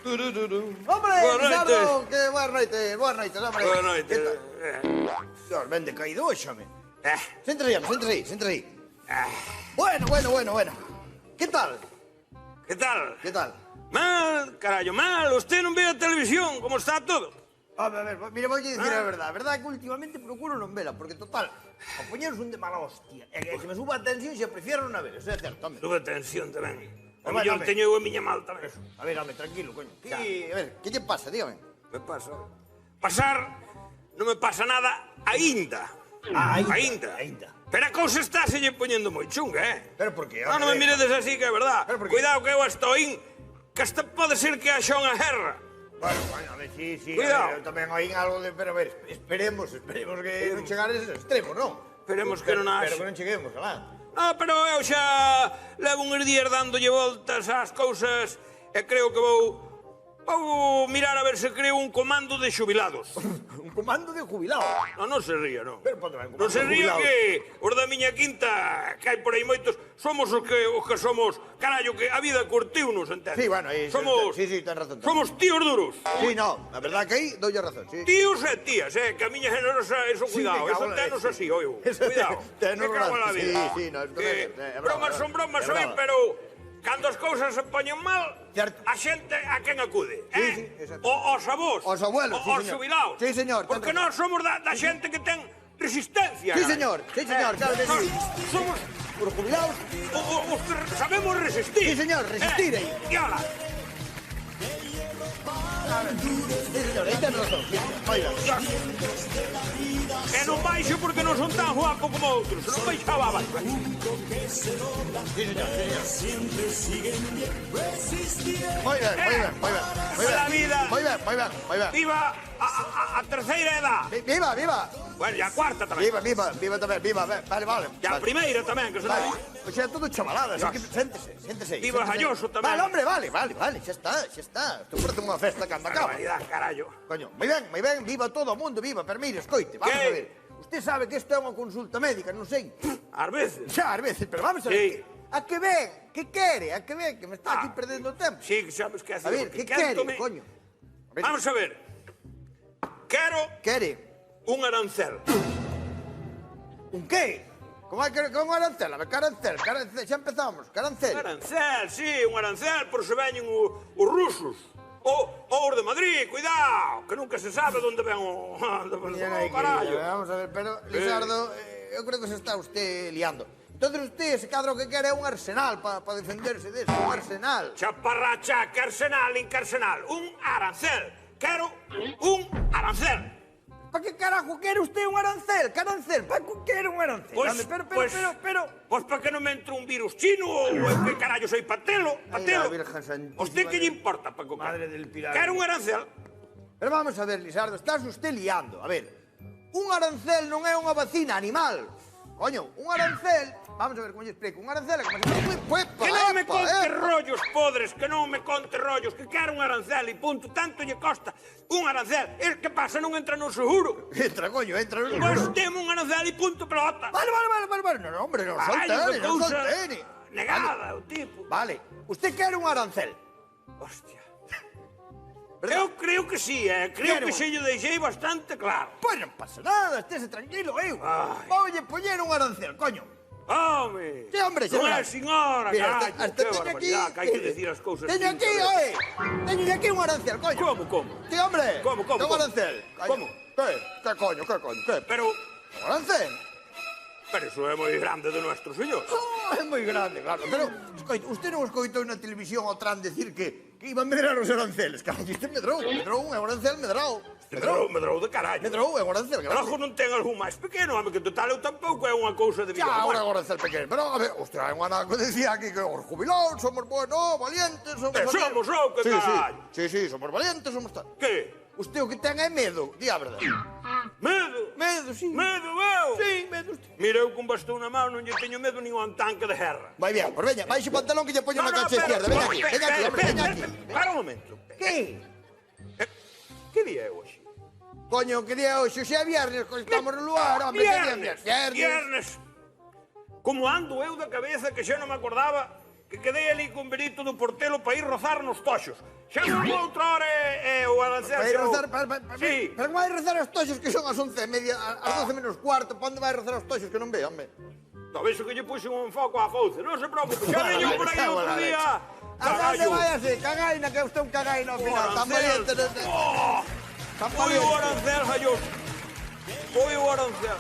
Hombre, Lizardo, que boas noites, hombre. Boa noite. Dios, ben decaído hoxe, home. Senta aí. Bueno. Que tal? Que tal? Que tal? Mal, carallo, mal. Usted non ve a televisión, como está todo. A ver, mira, vou dicir a verdade. A verdade é que últimamente procuro non vela, porque total, a poñeros un de mala hostia. E que se me suba a tensión, xa prefiero non a ver, eso é certo, home. Sube tensión tamén. A Bueno, mellor home. teño eu a miña mal tamén. A ver, home, tranquilo, coño. Ya. A ver, que lle pasa, dígame? Me pasa. Pasar, non me pasa nada aínda. Aínda. Pero a cousa está se lle poñendo moi chunga, Pero por que? Non me miredes así, que é verdad. Pero por qué? Cuidado que eu estou que hasta pode ser que haxa unha guerra. Bueno, a ver, sí. Cuidado. Eu tamén oín algo de... Pero a ver, esperemos que non chegar a ese extremo, non? Esperemos que non haxa. Pero que non cheguemos, alá. Pero eu xa levo uns días dándolle voltas ás cousas e creo que vou mirar a ver se creo un comando de xubilados. Un comando de jubilado. Non se ría, non. Pero pode haber un Non comando se de ría jubilado. que os da miña quinta, que hai por aí moitos, somos os que somos, carallo, que a vida curtiunos, entende? Sí, bueno, aí... Somos... Sí, ten razón. Somos tíos duros. Sí, no, a verdade que aí doulle razón, sí. Tíos e tías, que a miña generosa, eso Sí, cuidado, me eso cago en la tenos leche. así, oigo, Eso cuidado. tenos Me cago en la grande. vida. Sí, no, esto Que é bromas brava, son bromas, é sabes, brava. pero cando as cousas se poñen mal, Certo. a xente a quen acude, Sí, exacto. Os avós, Os abuelos, sí, os señor. xubilados. Sí, señor, ten Porque razón. nós somos da xente que ten resistencia. Sí, carallo. señor, claro que sí. Somos Os jubilados... os que sabemos resistir. Sí, señor, resistir aí. E ala, Sí, señor, aí ten razón. Sí, oiga. e non baixo porque non son tan guapo como outros, non baixaba abaixo. Sí, señor. Moi ben. La vida. Moi ben. Viva a terceira edad. Viva. Bueno, e a cuarta tamén. Viva tamén, viva. Vale. E a primeira tamén, que se Vale. non... O sea, todo chamaladas. Séntese. Viva Galloso tamén. Vale, hombre, vale. Xa está. Isto parece unha festa cando acaba. Barbaridad, carallo. Coño, moi ben, viva todo o mundo, viva. Pero mire, escoite, vamos Que? a ver. Usted sabe que isto é unha consulta médica, non sei. Ás veces. Xa, ás veces, pero vamos a ver. Sí. A que ven? Que quere? A que ven? Que me está aquí perdendo o tempo. Sí, que sabes que A ver, que quere, coño? A ver, Vamos a ver. Quero quere? un arancel. Un qué? Como é que un arancel? A ver, carancel, xa empezamos. Carancel. Un arancel, sí, un arancel, por se veñen os rusos. Ou os de Madrid, cuidado, que nunca se sabe onde ven o... Mira, no hay que ir, carallo. vamos a ver, pero, Lizardo, eu creo que se está usted liando. Entonces usted, ese cadro que quere é un arsenal para defenderse deso, un arsenal. Chaparracha, que arsenal, incarsenal. Un arancel. Quero un arancel. Pa que carajo quere usted un arancel? Carancel, pa que quere un arancel? Pues, Ande, pero... Pues para que non me entre un virus chino ou que carallo soy patelo. Ay, la Virgen Santísima. ¿Usted qué le importa, Paco? Madre del Pilar. Quero un arancel. Pero vamos a ver, Lizardo, estás usted liando. A ver, un arancel non é unha vacina animal. Coño, un arancel... Vamos a ver como lle explico. Un arancel é como se... Que non me conte rollos, podres, que non me conte rollos, que quero un arancel e punto. Tanto lle costa un arancel. Que pasa, non entra no seguro. Entra, coño, entra. Pois temo un arancel e punto pelota. Vale. No, hombre, non Ai, soltene, que non cousa soltene. negada, o tipo. Vale, usted quere un arancel. Hostia. ¿Verdad? Eu creo que sí, creo Quero. que se lle deixei bastante claro. Pois non pasa nada, estése tranquilo, eu. Ai. Voulle poñer un arancel, coño. Home! Sí, hombre, Non é señora. señora, Mira, carallo, hasta que teño aquí... barbaridad, que hai que decir as cousas. Teño sin aquí, saber. Teño aquí un arancel, coño. Como? Sí, hombre. Como? Un arancel. Coño. Como? ¿Qué coño? ¿Qué? Pero Un arancel. eso é moi grande de nuestro señor. É moi grande, claro. Pero, escoite, usted non escoitou na televisión ao tran decir que iban a medrar os aranceles. Carallo, este medrou un arancel medrau. Medrou de carallo. Medrou, é un arancel grande. Trajo non ten algún máis pequeno, home, que total eu tampouco é unha cousa de vida. Ya, Bueno, ahora arancel pequeno. Pero, a ver, hostia, hai unha que decía aquí que os jubilados somos buenos, valientes, somos... somos, que carallo. Sí, somos valientes, somos tal. Que? Usted o que ten é medo, di a verdade. Medo, sí. Medo, eu? Sí, medo usted. Mira, eu con bastón na mão non lle teño medo nin a un tanque de guerra. Vai bien, pues veña, baixe o pantalón que lle poño na cancha izquierda. Veña aquí, hombre, veña aquí. Para un momento. Que? Que día é hoxe? Coño, que día é hoxe? Xe é viernes, estamos no lugar, hombre, que día é viernes? Viernes. Como ando eu da cabeza que xa non me acordaba que quedei ali con Benito do Portelo para ir rozar nos toxos. Xa non vou outra hora o arancel... Vai rozar... Sí. Pero vai rozar os toxos que son as 11:30, as 12 menos cuarto. Pa onde vai rozar os toxos que non ve, home? Talvez que lle puxe un foco á fouce. Non se preocupe, xa veño por aí outro día. A onde vai así? Cagaina, que usted un cagaina ao final. Tan valiente... Tan Foi o valiente. arancel, Jallós. Foi o arancel.